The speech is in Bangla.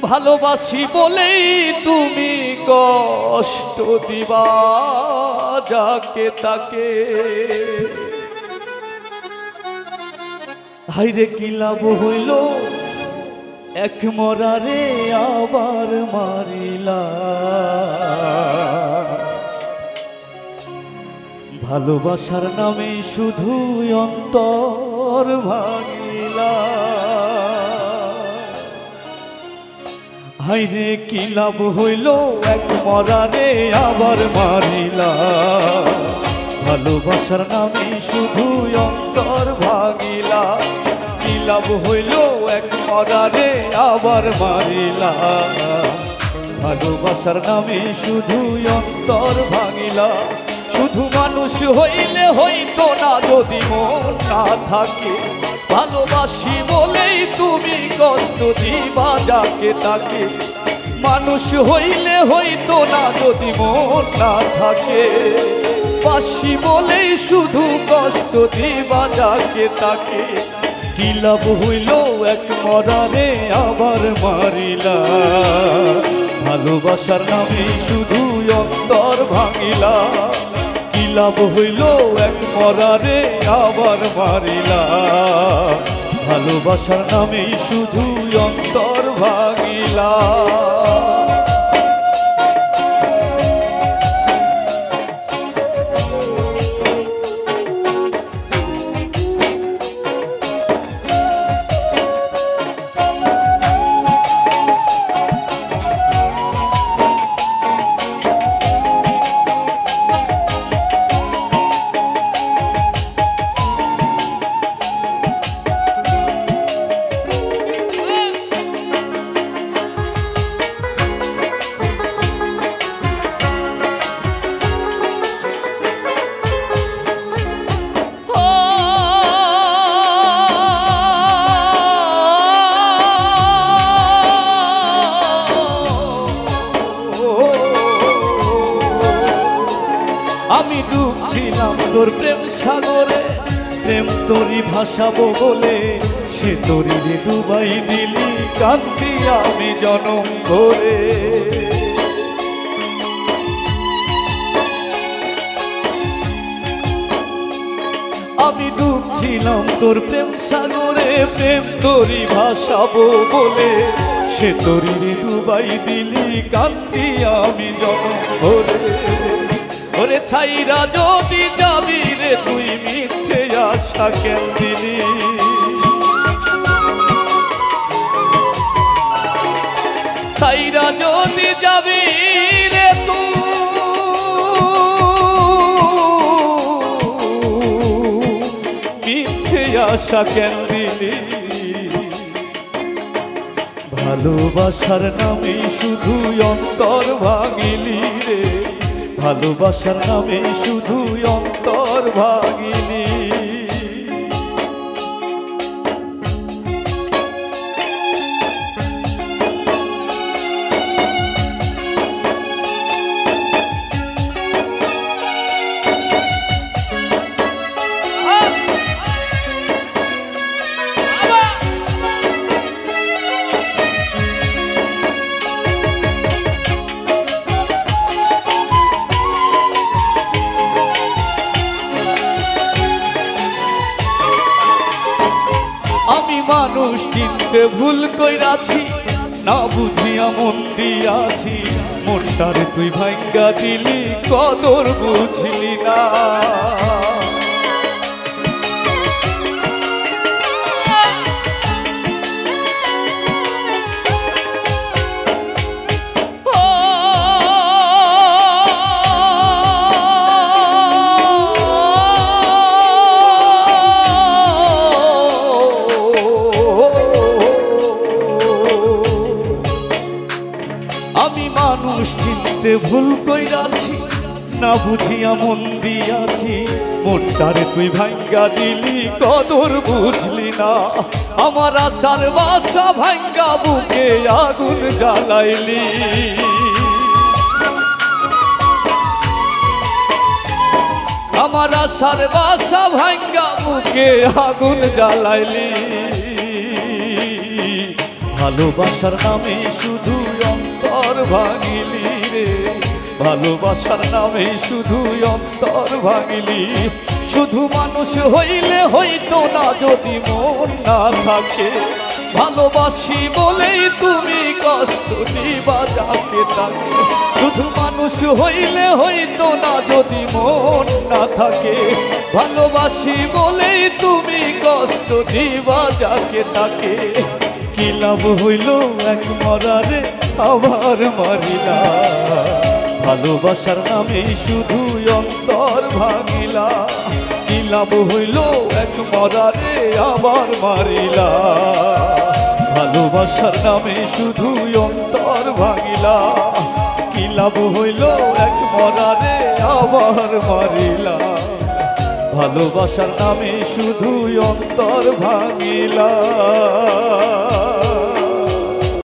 ভালোবাসি বলেই তুমি কষ্ট দিবা যাকে তাকে। হাইরে কি লাভ হইল এক মরারে আবার মারিলা। ভালোবাসার নামে শুধু অন্তর ভাঙিলা। হাইরে কি লাভ হইল এক মরারে আবার মারিলা। ভালোবাসার নামে শুধু অন্তর ভাঙিলা। কি লাভ হইল এক মরারে আবার মারিলা। ভালোবাসার নামে শুধু অন্তর ভাঙিলা। শুধু মানুষ হইলে হইতো না যদি মন না থাকে। ভালোবাসি বলেই তুমি কষ্ট দিবা যাকে তাকে। মানুষ হইলে হইতো না যদি মন না থাকে। বাসি বলেই শুধু কষ্ট দিবা যাকে তাকে। কি লাভ হইল এক মরারে আবার মারিলা। ভালোবাসার নামে শুধু অন্তর ভাঙিলা। কি লাভ হইল এক মরারে আবার মারিলা। ভালোবাসার নামে শুধু অন্তর ভাঙিলা। আমি ডুবছিলাম তোর প্রেম সাগরে। প্রেম তোরই ভাসাবো বলে সে তোরই ডুবাই দিলি। কান্দি আমি জনম ভরে। আমি ডুবছিলাম তোর প্রেম সাগরে। প্রেম তোরই ভাসাবো বলে সে তোরই ডুবাই দিলি। কান্দি আমি জনম ভরে। ওরে ছাইরা যদি যাবি রে তুই মিথ্যে আশা কেন দিলি। ছাইরা যদি যাবি রে তুই মিথ্যে আশা কেন দিলি। ভালোবাসার নামে শুধু অন্তর ভাঙিলি রে। ভালোবাসার নামে শুধু অন্তর ভাঙিলি। আমি মানুষ চিনতে ভুল কইরাছি। না বুঝিয়া মন দিয়াছি। মনটারে তুই ভাঙ্গা দিলি কদর বুঝলি না। আমি মানুষ চিনতে ভুল কইরাছি। না বুঝিয়া মন দিয়াছি। মনটারে তুই ভাঙ্গা দিলি কদর বুঝলি না। আমার আশার বাসা ভাঙ্গা বুকে আগুন জ্বালাইলি। আমার আশার বাসা ভাঙ্গা বুকে আগুন জ্বালাইলি। ভালোবাসার নামে শুধু অন্তর ভাঙিলি রে, ভালোবাসার নামে শুধু অন্তর ভাঙিলি। শুধু মানুষ হইলে হইতো না যদি মন না থাকে, ভালোবাসি বলেই তুমি কষ্ট দিবা যাকে তাকে। শুধু মানুষ হইলে হইতো না যদি মন না থাকে, ভালোবাসি বলেই তুমি কষ্ট দিবা যাকে তাকে। কি লাভ হইল এক মরারে আবার মারিলা, ভালোবাসার নামে শুধু অন্তর ভাঙিলা। কি লাভ হইল এক মরারে আবার মারিলা, ভালোবাসার নামে শুধু অন্তর ভাঙিলা। কি লাভ হইল এক মরারে আবার মারিলা, ভালোবাসার নামে শুধু অন্তর ভাঙিলা।